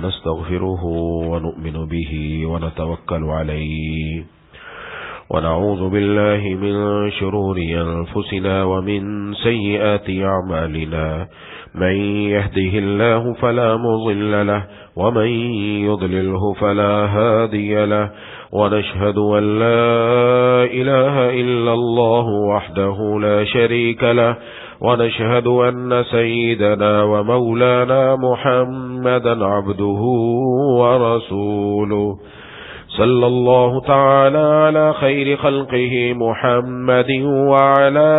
ونستغفره ونؤمن به ونتوكل عليه ونعوذ بالله من شرور أنفسنا ومن سيئات أعمالنا من يهده الله فلا مضل له ومن يضلله فلا هادي له ونشهد أن لا إله إلا الله وحده لا شريك له ونشهد أن سيدنا ومولانا محمدا عبده ورسوله صلى الله تعالى على خير خلقه محمد وعلى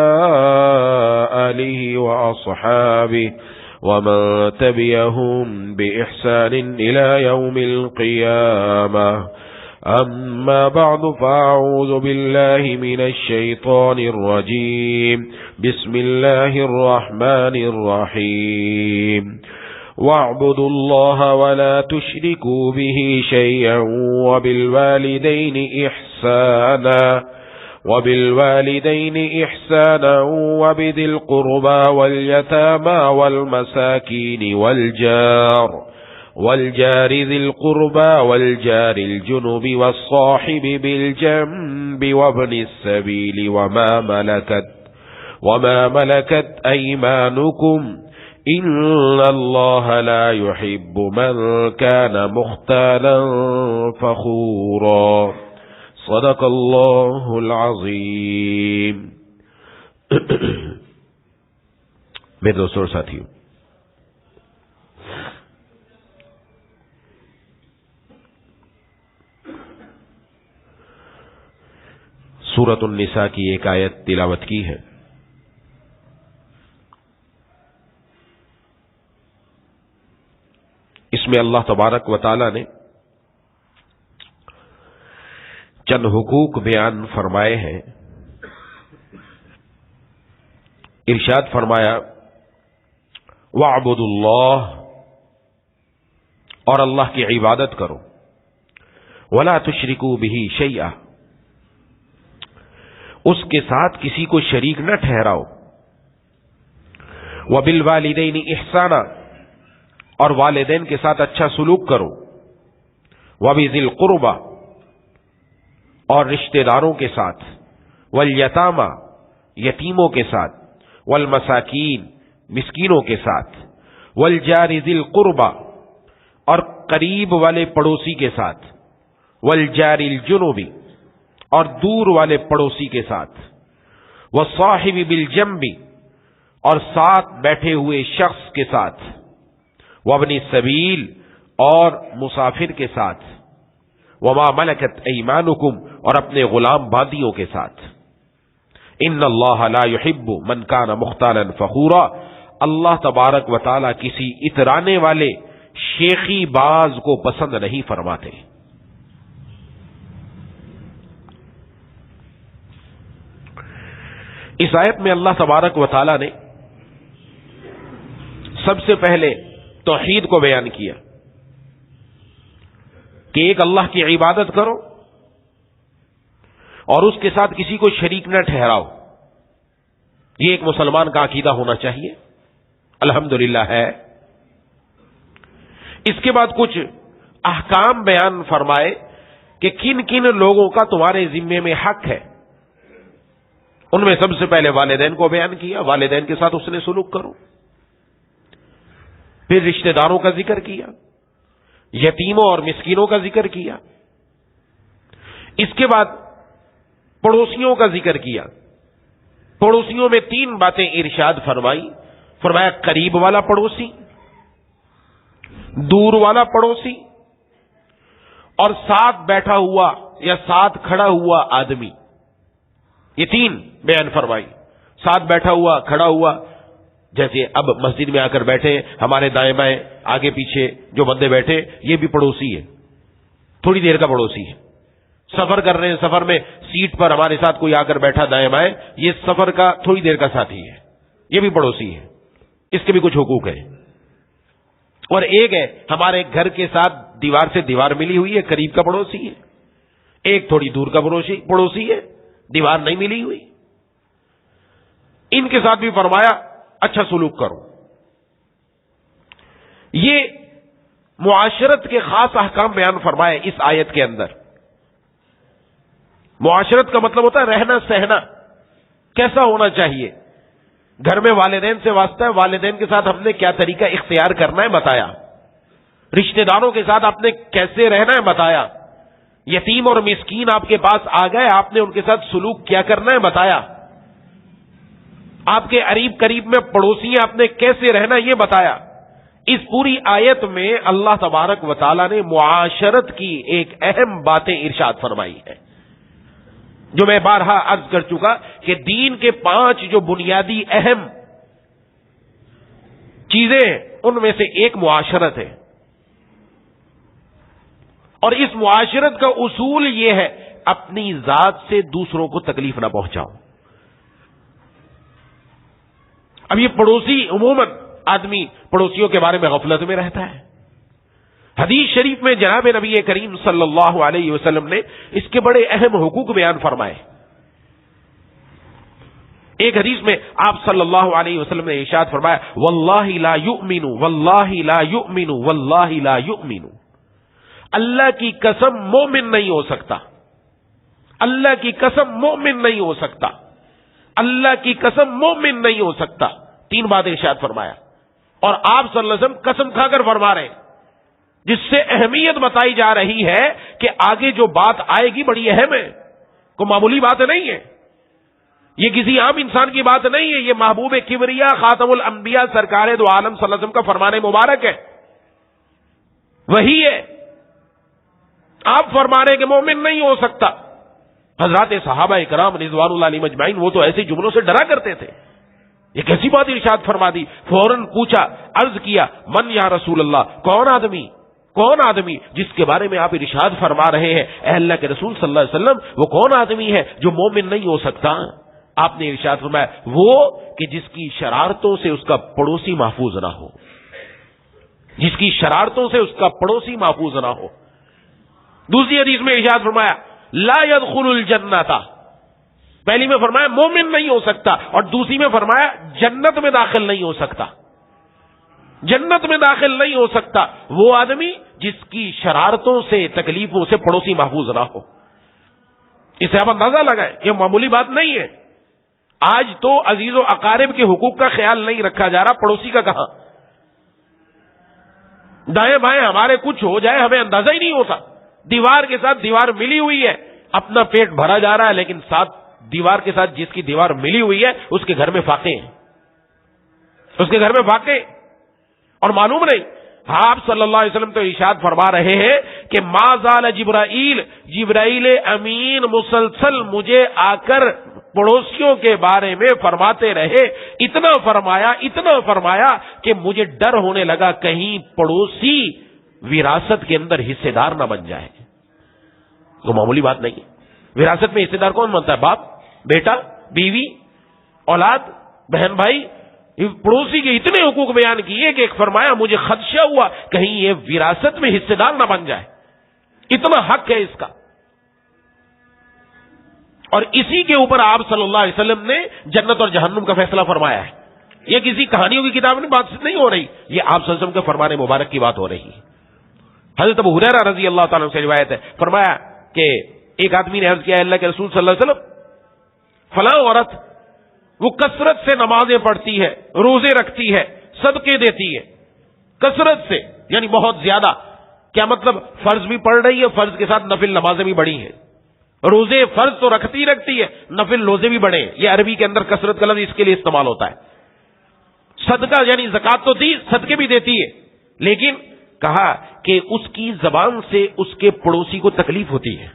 آله وأصحابه ومن تبعهم بإحسان إلى يوم القيامة أما بعد فأعوذ بالله من الشيطان الرجيم بسم الله الرحمن الرحيم واعبدوا الله ولا تشركوا به شيئا وبالوالدين إحسانا وبذي القربى واليتامى والمساكين والجار ذي القربى والجار الجنب والصاحب بالجنب وابن السبيل وما ملكت أيمانكم إن الله لا يحب من كان مختالا فخورا صدق الله العظيم. میرے دوستوں اور ساتھیوں، سورۃ النساء کی ایک آیت تلاوت کی ہے. اس میں اللہ تبارک و تعالی نے چند حقوق بیان فرمائے ہیں. ارشاد فرمایا وَاعْبُدُوا اللَّهَ، اور اللہ کی عبادت کرو، وَلَا تُشْرِكُوا بِهِ شَيْئًا، اس کے ساتھ کسی کو شریک نہ ٹھہراؤ، وَبِالْوَالِدَيْنِ إِحْسَانًا، اور والدین کے ساتھ اچھا سلوک کرو، وَبِذِي الْقُرْبَى، اور رشتہ داروں کے ساتھ، وَالْيَتَامَى، یتیموں کے ساتھ، وَالْمَسَاكِينَ، مسکینوں کے ساتھ، وَالْجَارِ ذِي الْقُرْبَى، اور قریب والے پڑوسی کے ساتھ، وَالْجَارِ الْجُنُبِ، اور دور والے پڑوسی کے ساتھ، وَالصَّاحِبِ بِالْجَنبِ، اور ساتھ بیٹھے ہوئے شخص کے ساتھ، وَابْنِ السَّبِيلِ، اور مسافر کے ساتھ، وَمَا مَلَكَتْ أَيْمَانُكُمْ، اور اپنے غلام باندیوں کے ساتھ. إِنَّ اللَّهَ لَا يُحِبُّ مَنْ كَانَ مُخْتَالًا فَخُورًا، اللہ تبارک و تعالی کسی اترانے والے شیخی باز کو پسند نہیں فرماتے. اس آیت میں اللہ تبارک و تعالی نے سب سے پہلے توحید کو بیان کیا کہ ایک اللہ کی عبادت کرو اور اس کے ساتھ کسی کو شریک نہ ٹھہراؤ. یہ ایک مسلمان کا عقیدہ ہونا چاہیے. الحمدللہ ہے. اس کے بعد کچھ احکام بیان فرمائے کہ کن کن لوگوں کا تمہارے ذمے میں حق ہے. ان میں سب سے پہلے والدین کو بیان کیا، والدین کے ساتھ اس نے سلوک کرو. پھر رشتہ داروں کا ذکر کیا، یتیموں اور مسکینوں کا ذکر کیا. اس کے بعد پڑوسیوں کا ذکر کیا. پڑوسیوں میں 3 باتیں ارشاد فرمائی. فرمایا قریب والا پڑوسی، دور والا پڑوسی، اور ساتھ بیٹھا ہوا یا ساتھ کھڑا ہوا آدمی. یہ 3 بیان فرمائی. ساتھ بیٹھا ہوا، کھڑا ہوا، جیسے اب مسجد میں آ کر بیٹھے، ہمارے دائیں بائیں آگے پیچھے جو بندے بیٹھے، یہ بھی پڑوسی ہے، تھوڑی دیر کا پڑوسی ہے. سفر کر رہے ہیں، سفر میں سیٹ پر ہمارے ساتھ کوئی آ کر بیٹھا دائیں بائیں، یہ سفر کا تھوڑی دیر کا ساتھی ہے، یہ بھی پڑوسی ہے. اس کے بھی کچھ حقوق ہیں. اور ایک ہے ہمارے گھر کے ساتھ دیوار سے دیوار ملی ہوئی ہے، قریب کا پڑوسی ہے. ایک تھوڑی دور کا پڑوسی ہے، دیوار نہیں ملی ہوئی. ان کے ساتھ بھی فرمایا اچھا سلوک کرو. یہ معاشرت کے خاص احکام بیان فرمائے اس آیت کے اندر. معاشرت کا مطلب ہوتا ہے رہنا سہنا کیسا ہونا چاہیے. گھر میں والدین سے واسطہ ہے، والدین کے ساتھ ہم نے کیا طریقہ اختیار کرنا ہے بتایا. رشتہ داروں کے ساتھ آپ نے کیسے رہنا ہے بتایا. یتیم اور مسکین آپ کے پاس آ گئے، آپ نے ان کے ساتھ سلوک کیا کرنا ہے بتایا. آپ کے قریب میں پڑوسی ہیں، آپ نے کیسے رہنا یہ بتایا. اس پوری آیت میں اللہ تبارک و تعالی نے معاشرت کی ایک اہم باتیں ارشاد فرمائی ہے، جو میں بارہا عرض کر چکا کہ دین کے 5 جو بنیادی اہم چیزیں ہیں ان میں سے ایک معاشرت ہے. اور اس معاشرت کا اصول یہ ہے اپنی ذات سے دوسروں کو تکلیف نہ پہنچاؤ. اب یہ پڑوسی، عموماً آدمی پڑوسیوں کے بارے میں غفلت میں رہتا ہے. حدیث شریف میں جناب نبی کریم صلی اللہ علیہ وسلم نے اس کے بڑے اہم حقوق بیان فرمائے. ایک حدیث میں آپ صلی اللہ علیہ وسلم نے ارشاد فرمایا واللہ لا یؤمن واللہ لا یؤمن واللہ لا یؤمن. اللہ کی قسم مومن نہیں ہو سکتا، اللہ کی قسم مومن نہیں ہو سکتا، اللہ کی قسم مومن نہیں ہو سکتا. 3 بات ارشاد فرمایا. اور آپ صلی اللہ علیہ وسلم قسم کھا کر فرما رہے ہیں، جس سے اہمیت بتائی جا رہی ہے کہ آگے جو بات آئے گی بڑی اہم ہے، کوئی معمولی بات نہیں ہے. یہ کسی عام انسان کی بات نہیں ہے، یہ محبوب کبریا خاتم الانبیاء سرکار دو عالم صلی اللہ علیہ وسلم کا فرمان مبارک ہے، وہی ہے. آپ فرما رہے کہ مومن نہیں ہو سکتا. حضرات صحابہ کرام رضوان اللہ علیہم اجمعین وہ تو ایسے جملوں سے ڈرا کرتے تھے. یہ کیسی بات ارشاد فرما دی. فوراً پوچھا، عرض کیا من یا رسول اللہ، کون آدمی جس کے بارے میں آپ ارشاد فرما رہے ہیں اے اللہ کے رسول صلی اللہ علیہ وسلم، وہ کون آدمی ہے جو مومن نہیں ہو سکتا؟ آپ نے ارشاد فرمایا وہ کہ جس کی شرارتوں سے اس کا پڑوسی محفوظ نہ ہو، جس کی شرارتوں سے اس کا پڑوسی محفوظ نہ ہو. دوسری حدیث میں ارشاد فرمایا لا يدخل الجنہ. پہلی میں فرمایا مومن نہیں ہو سکتا، اور دوسری میں فرمایا جنت میں داخل نہیں ہو سکتا. جنت میں داخل نہیں ہو سکتا وہ آدمی جس کی شرارتوں سے، تکلیفوں سے پڑوسی محفوظ نہ ہو. اسے آپ اندازہ لگائیں، یہ معمولی بات نہیں ہے. آج تو عزیز و اقارب کے حقوق کا خیال نہیں رکھا جا رہا، پڑوسی کا کہاں. دائیں بائیں ہمارے کچھ ہو جائے ہمیں اندازہ ہی نہیں ہوتا. دیوار کے ساتھ دیوار ملی ہوئی ہے، اپنا پیٹ بھرا جا رہا ہے، لیکن ساتھ دیوار کے ساتھ جس کی دیوار ملی ہوئی ہے اس کے گھر میں فاقے ہیں، اس کے گھر میں فاقے. اور معلوم نہیں، آپ صلی اللہ علیہ وسلم تو ارشاد فرما رہے ہیں کہ ما زال جبرائیل امین مسلسل مجھے آ کر پڑوسیوں کے بارے میں فرماتے رہے، اتنا فرمایا کہ مجھے ڈر ہونے لگا کہیں پڑوسی وراثت کے اندر حصے دار نہ بن جائے. وہ معمولی بات نہیں ہے. وراثت میں حصے دار کون بنتا ہے؟ باپ، بیٹا، بیوی، اولاد، بہن، بھائی. پڑوسی کے اتنے حقوق بیان کیے کہ ایک فرمایا مجھے خدشہ ہوا کہیں یہ وراثت میں حصے دار نہ بن جائے. اتنا حق ہے اس کا. اور اسی کے اوپر آپ صلی اللہ علیہ وسلم نے جنت اور جہنم کا فیصلہ فرمایا ہے. یہ کسی کہانیوں کی کتاب میں بات نہیں ہو رہی، یہ آپ صلی اللہ علیہ وسلم کے فرمان مبارک کی بات ہو رہی ہے. حضرت ابو ہریرہ رضی اللہ تعالیٰ عنہ سے روایت ہے، فرمایا کہ ایک آدمی نے عرض کیا اللہ کے رسول صلی اللہ علیہ وسلم، فلاں عورت وہ کثرت سے نمازیں پڑھتی ہے، روزے رکھتی ہے، صدقے دیتی ہے، کثرت سے یعنی بہت زیادہ. کیا مطلب؟ فرض بھی پڑھ رہی ہے، فرض کے ساتھ نفل نمازیں بھی بڑھی ہیں. روزے فرض تو رکھتی ہے، نفل روزے بھی بڑھے ہیں. یہ عربی کے اندر کثرت کا لفظ اس کے لیے استعمال ہوتا ہے. صدقہ یعنی زکات تو دی، صدقے بھی دیتی ہے، لیکن کہا کہ اس کی زبان سے اس کے پڑوسی کو تکلیف ہوتی ہے،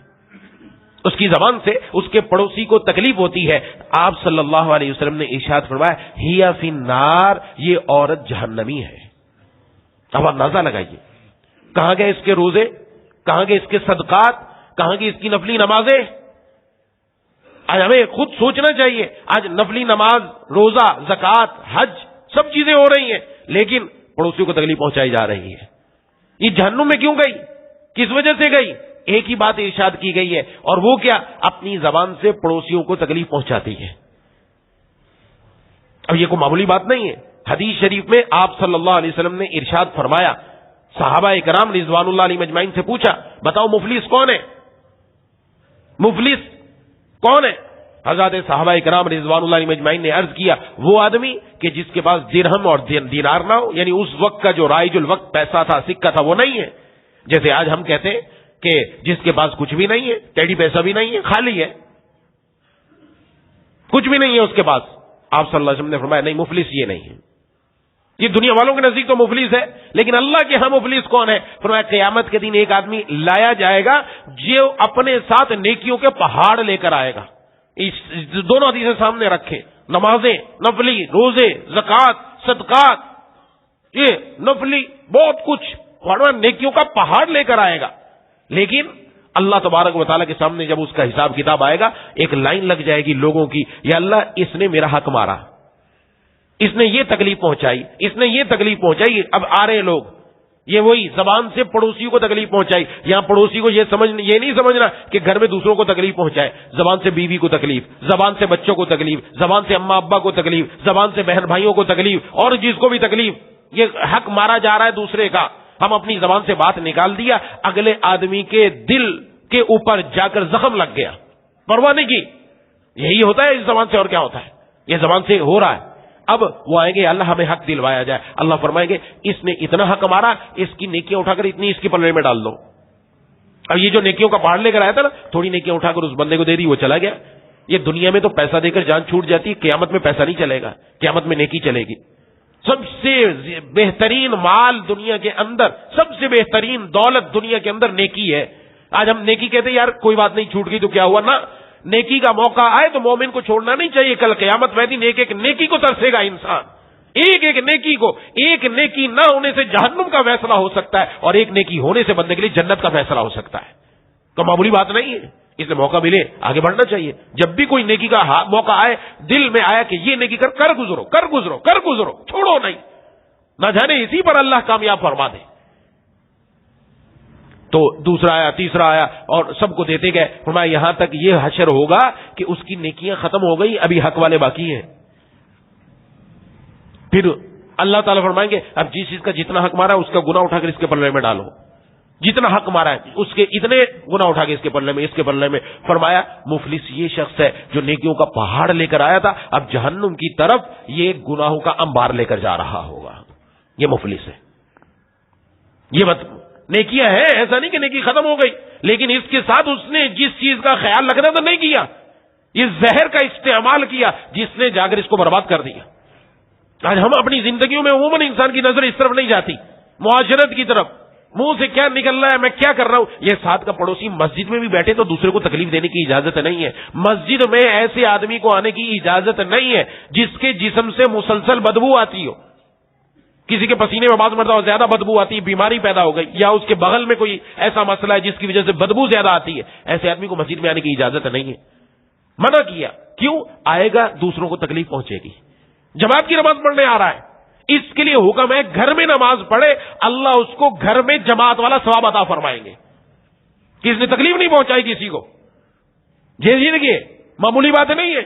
اس کی زبان سے اس کے پڑوسی کو تکلیف ہوتی ہے. آپ صلی اللہ علیہ وسلم نے ارشاد فرمایا ہی فی النار، یہ عورت جہنمی ہے. اب اندازہ لگائیے کہاں گئے اس کے روزے، کہاں گئے اس کے صدقات، کہاں گئی اس کی نفلی نمازیں. آج ہمیں خود سوچنا چاہیے. آج نفلی نماز، روزہ، زکات، حج سب چیزیں ہو رہی ہیں، لیکن پڑوسیوں کو تکلیف پہنچائی جا رہی ہے. یہ جہنم میں کیوں گئی؟ کس وجہ سے گئی؟ ایک ہی بات ارشاد کی گئی ہے، اور وہ کیا؟ اپنی زبان سے پڑوسیوں کو تکلیف پہنچاتی ہے. اب یہ کوئی معمولی بات نہیں ہے. حدیث شریف میں آپ صلی اللہ علیہ وسلم نے ارشاد فرمایا صحابہ کرام رضوان اللہ علیہ مجمعین سے پوچھا بتاؤ مفلس کون ہے؟ مفلس کون ہے؟ حضرات صحابہ کرام رضوان اللہ علیہ مجمعین نے عرض کیا وہ آدمی کہ جس کے پاس درہم اور دینار نہ ہو، یعنی اس وقت کا جو رائج الوقت پیسہ تھا، سکہ تھا، وہ نہیں ہے. جیسے آج ہم کہتے ہیں کہ جس کے پاس کچھ بھی نہیں ہے، ٹیڑی پیسہ بھی نہیں ہے، خالی ہے، کچھ بھی نہیں ہے اس کے پاس. آپ صلی اللہ علیہ وسلم نے فرمایا نہیں، مفلس یہ نہیں ہے. یہ دنیا والوں کے نزدیک تو مفلس ہے، لیکن اللہ کے ہاں مفلس کون ہے؟ فرمایا قیامت کے دن ایک آدمی لایا جائے گا جو اپنے ساتھ نیکیوں کے پہاڑ لے کر آئے گا. دونوں حدیثیں سامنے رکھیں، نمازیں، نفلی، روزے، زکوٰۃ، صدقات، یہ نفلی بہت کچھ، نیکیوں کا پہاڑ لے کر آئے گا. لیکن اللہ تبارک و تعالیٰ کے سامنے جب اس کا حساب کتاب آئے گا، ایک لائن لگ جائے گی لوگوں کی، یا اللہ اس نے میرا حق مارا، اس نے یہ تکلیف پہنچائی، اس نے یہ تکلیف پہنچائی. اب آ رہے لوگ، یہ وہی زبان سے پڑوسی کو تکلیف پہنچائی. یہاں پڑوسی کو یہ نہیں سمجھنا کہ گھر میں دوسروں کو تکلیف پہنچائے، زبان سے بیوی کو تکلیف، زبان سے بچوں کو تکلیف، زبان سے اماں ابا کو تکلیف، زبان سے بہن بھائیوں کو تکلیف، اور جس کو بھی تکلیف. یہ حق مارا جا رہا ہے دوسرے کا. ہم اپنی زبان سے بات نکال دیا، اگلے آدمی کے دل کے اوپر جا کر زخم لگ گیا، پرواہ نہیں کی. یہی ہوتا ہے اس زبان سے، اور کیا ہوتا ہے؟ یہ زبان سے ہو رہا ہے. اب وہ آئیں گے، اللہ ہمیں حق دلوایا جائے. اللہ فرمائیں گے اس نے اتنا حق مارا، اس کی نیکیاں اٹھا کر اتنی اس کے پلڑے میں ڈال دو. اب یہ جو نیکیوں کا پہاڑ لے کر آیا تھا نا، تھوڑی نیکیاں اٹھا کر اس بندے کو دے دی، وہ چلا گیا. یہ دنیا میں تو پیسہ دے کر جان چھوٹ جاتی ہے، قیامت میں پیسہ نہیں چلے گا، قیامت میں نیکی چلے گی. سب سے بہترین مال دنیا کے اندر، سب سے بہترین دولت دنیا کے اندر نیکی ہے. آج ہم نیکی کہتے ہیں یار کوئی بات نہیں، چھوٹ گئی تو کیا ہوا. نا، نیکی کا موقع آئے تو مومن کو چھوڑنا نہیں چاہیے. کل قیامت میں دن ایک ایک نیکی کو ترسے گا انسان، ایک ایک نیکی کو. ایک نیکی نہ ہونے سے جہنم کا فیصلہ ہو سکتا ہے، اور ایک نیکی ہونے سے بندے کے لیے جنت کا فیصلہ ہو سکتا ہے. تو معمولی بات نہیں ہے. اس لیے موقع ملے آگے بڑھنا چاہیے. جب بھی کوئی نیکی کا موقع آئے، دل میں آیا کہ یہ نیکی کر گزرو، کر گزرو، کر گزرو، چھوڑو نہیں. نہ جانے اسی پر اللہ کامیاب فرما دے. تو دوسرا آیا، تیسرا آیا، اور سب کو دیتے گئے. فرمایا یہاں تک یہ حشر ہوگا کہ اس کی نیکیاں ختم ہو گئی، ابھی حق والے باقی ہیں. پھر اللہ تعالیٰ فرمائیں گے اب جس چیز کا جتنا حق مارا اس کا گناہ اٹھا کر اس کے پلڑے میں ڈالو. جتنا حق مارا ہے اس کے اتنے گناہ اٹھا کے اس کے پلڑے میں، اس کے پلڑے میں. فرمایا مفلس یہ شخص ہے جو نیکیوں کا پہاڑ لے کر آیا تھا، اب جہنم کی طرف یہ گناہوں کا انبار لے کر جا رہا ہوگا. یہ مفلس ہے. یہ نیکیاں ہیں، ایسا نہیں کہ نیکی ختم ہو گئی، لیکن اس کے ساتھ اس نے جس چیز کا خیال رکھنا تھا نہیں کیا. یہ زہر کا استعمال کیا جس نے جا کر اس کو برباد کر دیا. آج ہم اپنی زندگیوں میں عموماً انسان کی نظر اس طرف نہیں جاتی، معاشرت کی طرف. منہ سے کیا نکل رہا ہے، میں کیا کر رہا ہوں. یہ ساتھ کا پڑوسی مسجد میں بھی بیٹھے تو دوسرے کو تکلیف دینے کی اجازت نہیں ہے. مسجد میں ایسے آدمی کو آنے کی اجازت نہیں ہے جس کے جسم سے مسلسل بدبو آتی ہو. کسی کے پسینے میں بعض مرتبہ زیادہ بدبو آتی ہے، بیماری پیدا ہو گئی، یا اس کے بغل میں کوئی ایسا مسئلہ ہے جس کی وجہ سے بدبو زیادہ آتی ہے. ایسے آدمی کو مسجد میں آنے کی اجازت نہیں ہے. منع کیا. کیوں؟ آئے گا دوسروں کو تکلیف پہنچے گی. جماعت کی نماز پڑھنے آ رہا ہے، اس کے لیے حکم ہے گھر میں نماز پڑھے، اللہ اس کو گھر میں جماعت والا ثواب عطا فرمائیں گے. کس نے تکلیف نہیں پہنچائی کسی کو. دیکھیے معمولی بات نہیں ہے.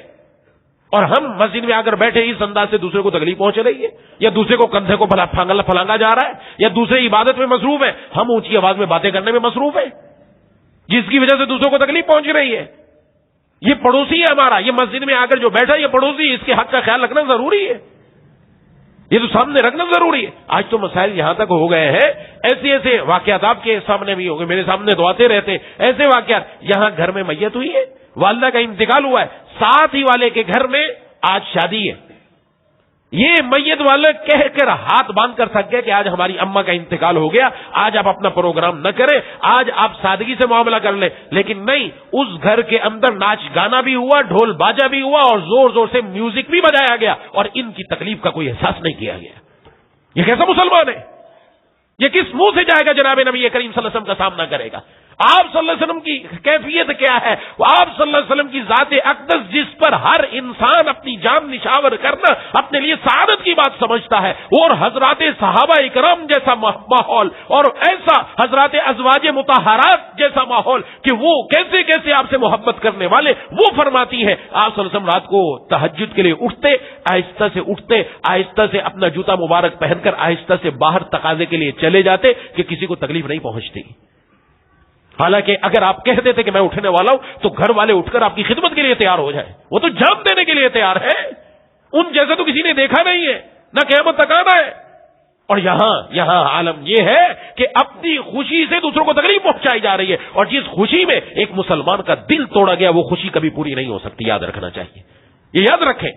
اور ہم مسجد میں آ کر بیٹھے اس انداز سے دوسرے کو تکلیف پہنچ رہی ہے، یا دوسرے کو کندھے کو پھلانگا جا رہا ہے، یا دوسرے عبادت میں مصروف ہے، ہم اونچی آواز میں باتیں کرنے میں مصروف ہیں، جس کی وجہ سے دوسروں کو تکلیف پہنچ رہی ہے. یہ پڑوسی ہے ہمارا، یہ مسجد میں آ کر جو بیٹھا یہ پڑوسی، اس کے حق کا خیال رکھنا ضروری ہے. یہ تو سامنے رکھنا ضروری ہے. آج تو مسائل یہاں تک ہو گئے ہیں، ایسے ایسے واقعات آپ کے سامنے بھی ہو گئے، میرے سامنے تو آتے رہتے ایسے واقعات. یہاں گھر میں میت ہوئی ہے، والدہ کا انتقال ہوا ہے، ساتھ ہی والے کے گھر میں آج شادی ہے. یہ میت والے کہہ کر ہاتھ باندھ کر تھک گئے کہ آج ہماری اماں کا انتقال ہو گیا، آج آپ اپنا پروگرام نہ کریں، آج آپ سادگی سے معاملہ کر لیں. لیکن نہیں، اس گھر کے اندر ناچ گانا بھی ہوا، ڈھول باجا بھی ہوا، اور زور زور سے میوزک بھی بجایا گیا، اور ان کی تکلیف کا کوئی احساس نہیں کیا گیا. یہ کیسا مسلمان ہے؟ یہ کس منہ سے جائے گا جناب نبی کریم صلی اللہ علیہ وسلم کا سامنا کرے گا؟ آپ صلی اللہ علیہ وسلم کی کیفیت کیا ہے؟ آپ صلی اللہ علیہ وسلم کی ذات اقدس جس پر ہر انسان اپنی جان نشاور کرنا اپنے لیے سعادت کی بات سمجھتا ہے، اور حضرات صحابہ اکرام جیسا ماحول، اور ایسا حضرات ازواج مطہرات جیسا ماحول کہ وہ کیسے کیسے آپ سے محبت کرنے والے، وہ فرماتی ہیں آپ صلی اللہ علیہ وسلم رات کو تہجد کے لیے اٹھتے، آہستہ سے اٹھتے، آہستہ سے اپنا جوتا مبارک پہن کر آہستہ سے باہر تقاضے کے لیے چلے جاتے کہ کسی کو تکلیف نہیں پہنچتی۔ حالانکہ اگر آپ کہہ دیتے کہ میں اٹھنے والا ہوں تو گھر والے اٹھ کر آپ کی خدمت کے لیے تیار ہو جائے، وہ تو جان دینے کے لیے تیار ہے، ان جیسے تو کسی نے دیکھا نہیں ہے، نہ قیامت تک آنا ہے۔ اور یہاں عالم یہ ہے کہ اپنی خوشی سے دوسروں کو تکلیف پہنچائی جا رہی ہے، اور جس خوشی میں ایک مسلمان کا دل توڑا گیا وہ خوشی کبھی پوری نہیں ہو سکتی، یاد رکھنا چاہیے، یہ یاد رکھیں۔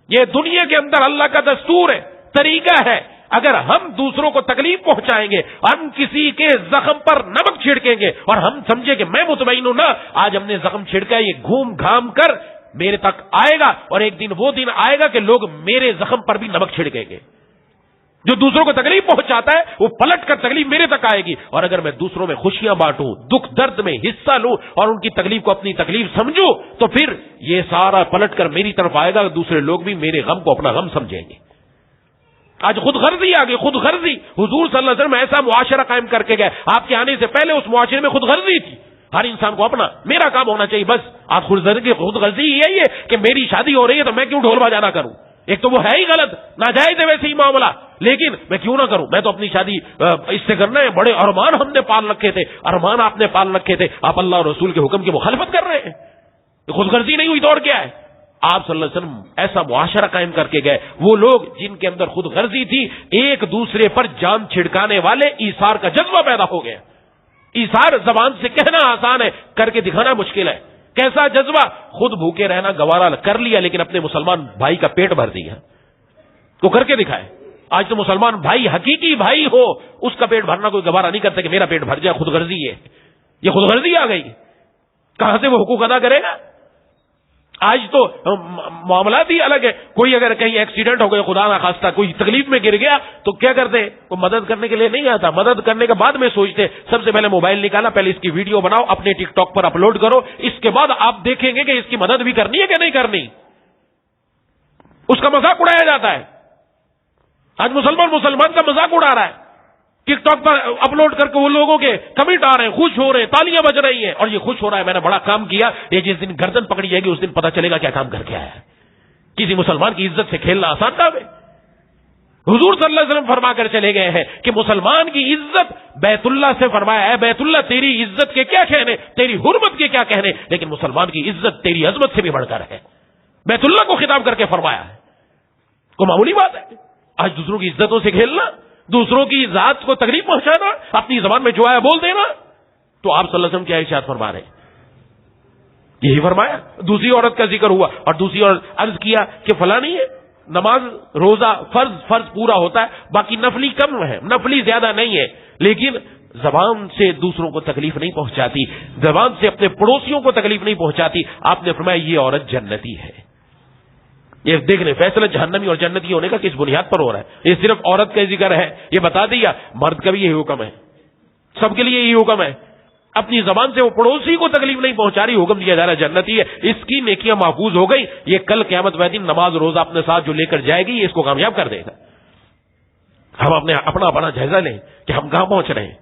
یہ دنیا کے اندر اللہ کا دستور ہے، طریقہ ہے، اگر ہم دوسروں کو تکلیف پہنچائیں گے، ہم کسی کے زخم پر نمک چھڑکیں گے اور ہم سمجھے کہ میں مطمئن ہوں نا، آج ہم نے زخم چھڑکا، یہ گھوم گھام کر میرے تک آئے گا، اور ایک دن وہ دن آئے گا کہ لوگ میرے زخم پر بھی نمک چھڑکیں گے۔ جو دوسروں کو تکلیف پہنچاتا ہے وہ پلٹ کر تکلیف میرے تک آئے گی، اور اگر میں دوسروں میں خوشیاں بانٹوں، دکھ درد میں حصہ لوں اور ان کی تکلیف کو اپنی تکلیف سمجھوں، تو پھر یہ سارا پلٹ کر میری طرف آئے گا، دوسرے لوگ بھی میرے غم کو اپنا غم سمجھیں گے۔ آج خود غرضی آ گئی، خود غرضی۔ حضور صلی اللہ علیہ وسلم ایسا معاشرہ قائم کر کے گئے، آپ کے آنے سے پہلے اس معاشرے میں خود غرضی تھی، ہر انسان کو اپنا میرا کام ہونا چاہیے، بس۔ آپ خود غرضی یہی ہے کہ میری شادی ہو رہی ہے تو میں کیوں ڈھول بجانا کروں؟ ایک تو وہ ہے ہی غلط، ناجائز ہے ویسے ہی معاملہ، لیکن میں کیوں نہ کروں، میں تو اپنی شادی اس سے کرنا ہے، بڑے ارمان ہم نے پال رکھے تھے، ارمان آپ نے پال رکھے تھے، آپ اللہ اور رسول کے حکم کی مخالفت کر رہے ہیں، خود غرضی نہیں ہوئی تو اور کیا ہے؟ آپ صلی اللہ علیہ وسلم ایسا معاشرہ قائم کر کے گئے، وہ لوگ جن کے اندر خود غرضی تھی، ایک دوسرے پر جان چھڑکانے والے، ایثار کا جذبہ پیدا ہو گیا۔ ایثار زبان سے کہنا آسان ہے، کر کے دکھانا مشکل ہے۔ کیسا جذبہ؟ خود بھوکے رہنا گوارا کر لیا، لیکن اپنے مسلمان بھائی کا پیٹ بھر دیا، تو کر کے دکھائے۔ آج تو مسلمان بھائی، حقیقی بھائی ہو، اس کا پیٹ بھرنا کوئی گوارا نہیں کرتا کہ میرا پیٹ بھر جائے، خود غرضی ہے، یہ خود غرضی آ گئی، کہاں سے وہ حقوق ادا کرے گا؟ آج تو معاملات ہی الگ ہے، کوئی اگر کہیں ایکسیڈنٹ ہو گیا، خدا نہ خواستہ کوئی تکلیف میں گر گیا تو کیا کرتے ہیں؟ وہ مدد کرنے کے لیے نہیں آتا، مدد کرنے کے بعد میں سوچتے سب سے پہلے موبائل نکالا، پہلے اس کی ویڈیو بناؤ، اپنے ٹک ٹاک پر اپلوڈ کرو، اس کے بعد آپ دیکھیں گے کہ اس کی مدد بھی کرنی ہے کہ نہیں کرنی۔ اس کا مذاق اڑایا جاتا ہے، آج مسلمان کا مذاق اڑا رہا ہے، ٹک ٹاک پر اپلوڈ کر کے وہ لوگوں کے کمنٹ آ رہے ہیں، خوش ہو رہے ہیں، تالیاں بج رہی ہیں، اور یہ خوش ہو رہا ہے میں نے بڑا کام کیا۔ یہ جس دن گردن پکڑی جائے گی اس دن پتہ چلے گا کیا کام کر کے آیا ہے۔ کسی مسلمان کی عزت سے کھیلنا آسان کام ہے؟ حضور صلی اللہ علیہ وسلم فرما کر چلے گئے ہیں کہ مسلمان کی عزت بیت اللہ سے فرمایا ہے، بیت اللہ تیری عزت کے کیا کہنے، تیری حرمت کے کیا کہنے، لیکن مسلمان کی عزت تیری عظمت سے بھی بڑھ کر ہے۔ بیت اللہ کو خطاب کر کے فرمایا ہے، کوئی معمولی بات ہے؟ آج دوسروں کی عزتوں سے کھیلنا، دوسروں کی ذات کو تکلیف پہنچانا، اپنی زبان میں جو آیا بول دینا، تو آپ صلی اللہ علیہ وسلم کیا ارشاد فرما رہے ہیں؟ یہی فرمایا۔ دوسری عورت کا ذکر ہوا، اور دوسری عورت عرض کیا کہ فلاں نہیں ہے، نماز روزہ فرض پورا ہوتا ہے، باقی نفلی کم ہے، نفلی زیادہ نہیں ہے، لیکن زبان سے دوسروں کو تکلیف نہیں پہنچاتی، زبان سے اپنے پڑوسیوں کو تکلیف نہیں پہنچاتی۔ آپ نے فرمایا یہ عورت جنتی ہے۔ یہ دیکھ لیں فیصلہ جہنمی اور جنتی ہونے کا کس بنیاد پر ہو رہا ہے؟ یہ صرف عورت کا ذکر ہے، یہ بتا دیا مرد کا بھی یہی حکم ہے، سب کے لیے یہی حکم ہے۔ اپنی زبان سے وہ پڑوسی کو تکلیف نہیں پہنچا رہی، حکم دیا جا رہا ہے جنتی ہے، اس کی نیکیاں محفوظ ہو گئی، یہ کل قیامت والے دن نماز روزہ اپنے ساتھ جو لے کر جائے گی اس کو کامیاب کر دے گا۔ ہم اپنا بڑا جائزہ لیں کہ ہم کہاں پہنچ رہے ہیں۔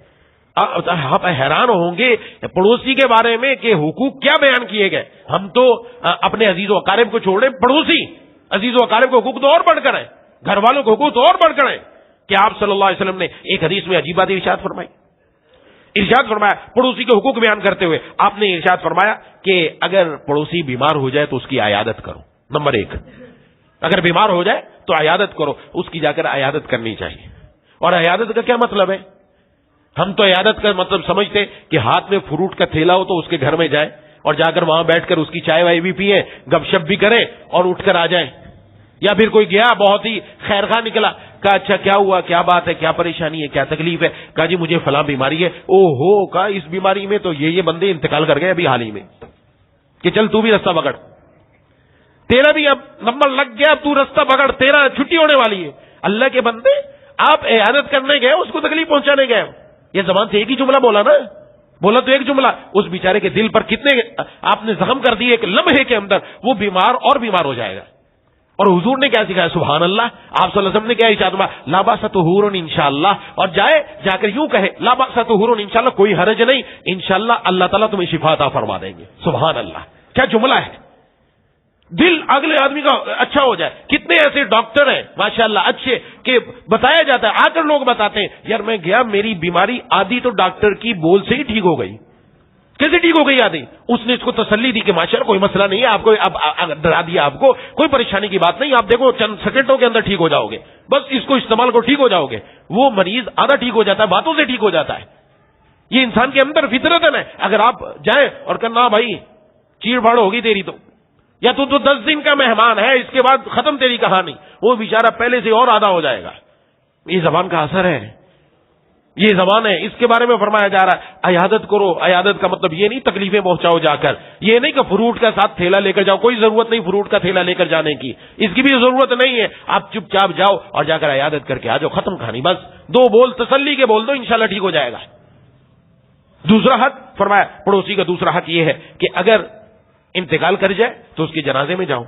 آپ حیران ہوں گے پڑوسی کے بارے میں کہ حقوق کیا بیان کیے گئے۔ ہم تو اپنے عزیز و اقارب کو چھوڑ رہے، پڑوسی عزیز و اقارب کو حقوق تو اور بڑھ کر ہیں، گھر والوں کو حقوق تو اور بڑھ کر ہیں، کہ آپ صلی اللہ علیہ وسلم نے ایک حدیث میں عجیب بات ارشاد فرمایا پڑوسی کے حقوق بیان کرتے ہوئے آپ نے ارشاد فرمایا کہ اگر پڑوسی بیمار ہو جائے تو اس کی عیادت کرو۔ نمبر 1، اگر بیمار ہو جائے تو عیادت کرو، اس کی جا کر عیادت کرنی چاہیے۔ اور عیادت کا کیا مطلب ہے؟ ہم تو عیادت کا مطلب سمجھتے کہ ہاتھ میں فروٹ کا تھیلا ہو تو اس کے گھر میں جائیں اور جا کر وہاں بیٹھ کر اس کی چائے وائے بھی پیئیں، گپ شپ بھی کریں اور اٹھ کر آ جائیں۔ یا پھر کوئی گیا بہت ہی خیر خواہ نکلا، کہا اچھا کیا ہوا، کیا بات ہے، کیا پریشانی ہے، کیا تکلیف ہے؟ کہا جی مجھے فلاں بیماری ہے۔ او ہو، کہا اس بیماری میں تو یہ بندے انتقال کر گئے ابھی حال ہی میں، کہ چل تو بھی رستہ پکڑ، تیرا بھی اب نمبر لگ گیا، اب تو رستہ پکڑ، تیرا چھٹی ہونے والی ہے۔ اللہ کے بندے، آپ عیادت کرنے گئے، اس کو تکلیف پہنچانے گئے، یہ زبان سے ایک ہی جملہ بولا نا، بولا تو ایک جملہ، اس بیچارے کے دل پر کتنے آپ نے زخم کر دیے، ایک لمحے کے اندر وہ بیمار اور بیمار ہو جائے گا. اور حضور نے کیا سکھایا؟ سبحان اللہ. آپ صلی اللہ علیہ وسلم نے کیا ارشاد فرمایا؟ لا باس طہور انشاءاللہ. اور جا کر یوں کہے لا باس طہور انشاءاللہ، کوئی حرج نہیں، انشاءاللہ اللہ تعالیٰ تمہیں شفا عطا فرما دیں گے. سبحان اللہ، کیا جملہ ہے. دل اگلے آدمی کا اچھا ہو جائے. کتنے ایسے ڈاکٹر ہیں ماشاءاللہ اچھے کہ بتایا جاتا ہے، آ کر لوگ بتاتے ہیں یار میں گیا، میری بیماری آدھی تو ڈاکٹر کی بول سے ہی ٹھیک ہو گئی. کیسے ٹھیک ہو گئی آدھی؟ اس نے اس کو تسلی دی کہ ماشاءاللہ کوئی مسئلہ نہیں ہے، آپ کو اب ڈرا دیا، آپ کو کوئی پریشانی کی بات نہیں، آپ دیکھو چند سیکنڈوں کے اندر ٹھیک ہو جاؤ گے، بس اس کو استعمال کو ٹھیک ہو جاؤ گے. وہ مریض آدھا ٹھیک ہو جاتا ہے، باتوں سے ٹھیک ہو جاتا ہے. یہ انسان کے اندر فطرت ہے نا. اگر آپ جائیں اور کہنا بھائی چیڑ پھاڑ ہوگی تیری تو، یا تو 10 دن کا مہمان ہے، اس کے بعد ختم تیری کہانی، وہ بیچارہ پہلے سے اور آدھا ہو جائے گا. یہ زبان کا اثر ہے، یہ زبان ہے. اس کے بارے میں فرمایا جا رہا ہے عیادت کرو. عیادت کا مطلب یہ نہیں تکلیفیں پہنچاؤ جا کر، یہ نہیں کہ فروٹ کا ساتھ تھیلا لے کر جاؤ، کوئی ضرورت نہیں فروٹ کا تھیلا لے کر جانے کی، اس کی بھی ضرورت نہیں ہے. آپ چپ چاپ جاؤ اور جا کر عیادت کر کے آ جاؤ، ختم کہانی. بس 2 بول تسلی کے بول دو، انشاءاللہ ٹھیک ہو جائے گا. دوسرا حق فرمایا پڑوسی کا دوسرا حق یہ ہے کہ اگر انتقال کر جائے تو اس کے جنازے میں جاؤ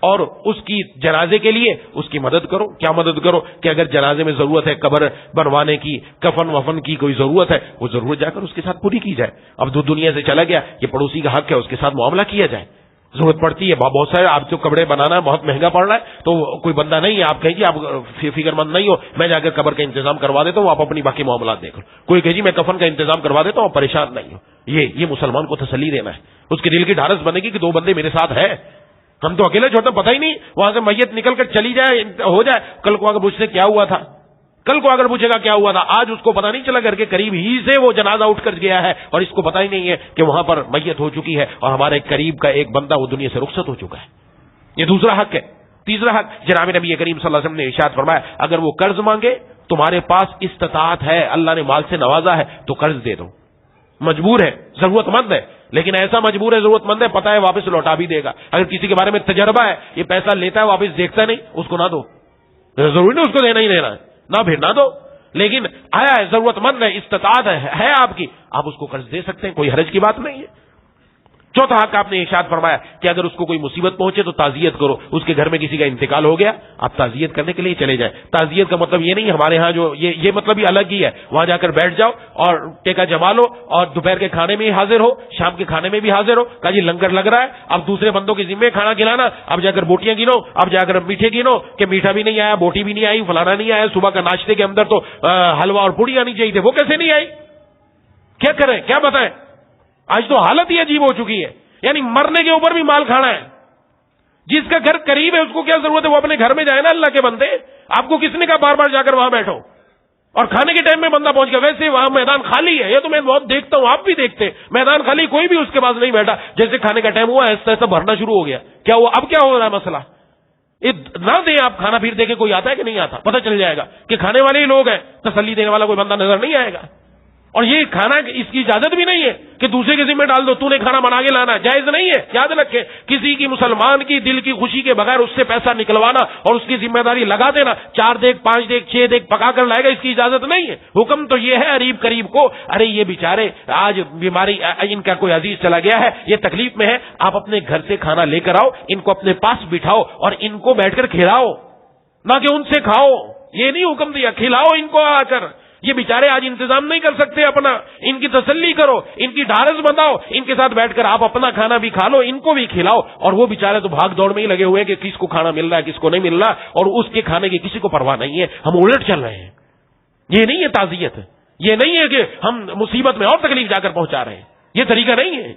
اور اس کی جنازے کے لیے اس کی مدد کرو. کیا مدد کرو؟ کہ اگر جنازے میں ضرورت ہے قبر بنوانے کی، کفن وفن کی کوئی ضرورت ہے، وہ ضرورت جا کر اس کے ساتھ پوری کی جائے. اب دنیا سے چلا گیا، یہ پڑوسی کا حق ہے، اس کے ساتھ معاملہ کیا جائے. ضرورت پڑتی ہے بہت سارے، آپ کو کپڑے بنانا ہے بہت مہنگا پڑ رہا ہے تو کوئی بندہ نہیں ہے، آپ کہیں گے آپ فکر مند نہیں ہو، میں جا کر قبر کا انتظام کروا دیتا ہوں، آپ اپنی باقی معاملات دیکھ لو. کوئی کہ جی میں کفن کا انتظام کروا دیتا ہوں، پریشان نہیں ہو. یہ مسلمان کو تسلی دینا ہے. اس کے دل کی ڈھارس بنے گی کہ 2 بندے میرے ساتھ ہیں. ہم تو اکیلے چھوڑتے پتہ ہی نہیں، وہاں سے میت نکل کر چلی جائے ہو جائے، کل کو اگر پوچھتے کیا ہوا تھا، کل کو اگر پوچھے گا کیا ہوا تھا، آج اس کو پتہ نہیں چلا گھر کے قریب ہی سے وہ جنازہ اٹھ کر گیا ہے اور اس کو پتہ ہی نہیں ہے کہ وہاں پر میت ہو چکی ہے اور ہمارے قریب کا ایک بندہ وہ دنیا سے رخصت ہو چکا ہے. یہ دوسرا حق ہے. تیسرا حق جناب نبی کریم صلی اللہ علیہ وسلم نے ارشاد فرمایا اگر وہ قرض مانگے، تمہارے پاس استطاعت ہے، اللہ نے مال سے نوازا ہے تو قرض دے دو. مجبور ہے، ضرورت مند ہے، لیکن ایسا مجبور ہے ضرورت مند ہے پتہ ہے واپس لوٹا بھی دے گا. اگر کسی کے بارے میں تجربہ ہے یہ پیسہ لیتا ہے واپس دیکھتا نہیں، اس کو نہ دو. ضروری نہیں اس کو دینا ہی دینا ہے، نہ پھر نہ دو. لیکن آیا ہے ضرورت مند ہے، استطاعت ہے آپ کی، آپ اس کو قرض دے سکتے ہیں، کوئی حرج کی بات نہیں ہے. چوتھا حق آپ نے ارشاد فرمایا کہ اگر اس کو کوئی مصیبت پہنچے تو تعزیت کرو. اس کے گھر میں کسی کا انتقال ہو گیا، آپ تعزیت کرنے کے لیے چلے جائیں. تعزیت کا مطلب یہ نہیں ہمارے ہاں جو یہ مطلب ہی الگ ہی ہے، وہاں جا کر بیٹھ جاؤ اور ٹیکا جما لو اور دوپہر کے کھانے میں ہی حاضر ہو، شام کے کھانے میں بھی حاضر ہو. کہا جی لنگر لگ رہا ہے، اب دوسرے بندوں کے ذمے کھانا کھلانا، اب جا کر بوٹیاں گنو، اب جا کر میٹھے گنو کہ میٹھا بھی نہیں آیا، بوٹی بھی نہیں آئی، فلانا نہیں آیا. صبح کا ناشتے کے اندر تو حلوہ اور پوڑی آنی چاہیے تھے، وہ کیسے نہیں آئی؟ کیا کریں، کیا بتائیں؟ آج تو حالت ہی عجیب ہو چکی ہے. یعنی مرنے کے اوپر بھی مال کھانا ہے. جس کا گھر قریب ہے اس کو کیا ضرورت ہے وہ اپنے گھر میں جائے نا. اللہ کے بندے، آپ کو کس نے کہا بار بار جا کر وہاں بیٹھو اور کھانے کے ٹائم میں بندہ پہنچ گیا؟ ویسے وہاں میدان خالی ہے، یہ تو میں بہت دیکھتا ہوں، آپ بھی دیکھتے ہیں، میدان خالی، کوئی بھی اس کے پاس نہیں بیٹھا. جیسے کھانے کا ٹائم ہوا ایسا ایسا بھرنا شروع ہو گیا. کیا ہوا؟ اب کیا ہو رہا ہے مسئلہ؟ نہ دیں آپ کھانا، پھر دیکھیں کوئی آتا ہے کہ نہیں آتا، پتہ چل جائے گا کہ کھانے والے ہی لوگ ہیں، تسلی دینے والا کوئی بندہ نظر نہیں آئے گا. اور یہ کھانا اس کی اجازت بھی نہیں ہے کہ دوسرے کے ذمہ ڈال دو، تو نے کھانا بنا کے لانا، جائز نہیں ہے. یاد رکھیں کسی کی مسلمان کی دل کی خوشی کے بغیر اس سے پیسہ نکلوانا اور اس کی ذمہ داری لگا دینا، 4 دیگ 5 دیگ 6 دیگ پکا کر لائے گا، اس کی اجازت نہیں ہے. حکم تو یہ ہے قریب قریب کو، ارے یہ بیچارے آج بیماری، ان کا کوئی عزیز چلا گیا ہے، یہ تکلیف میں ہے، آپ اپنے گھر سے کھانا لے کر آؤ، ان کو اپنے پاس بٹھاؤ اور ان کو بیٹھ کر کھلاؤ، نہ کہ ان سے کھاؤ. یہ نہیں حکم دیا، کھلاؤ ان کو آ کر. یہ بیچارے آج انتظام نہیں کر سکتے اپنا، ان کی تسلی کرو، ان کی ڈھارس بنداؤ، ان کے ساتھ بیٹھ کر آپ اپنا کھانا بھی کھا لو، ان کو بھی کھلاؤ. اور وہ بیچارے تو بھاگ دوڑ میں ہی لگے ہوئے کہ کس کو کھانا مل رہا ہے کس کو نہیں مل رہا، اور اس کے کھانے کی کسی کو پرواہ نہیں ہے. ہم الٹ چل رہے ہیں. یہ نہیں ہے تعزیت، یہ نہیں ہے کہ ہم مصیبت میں اور تکلیف جا کر پہنچا رہے ہیں، یہ طریقہ نہیں ہے.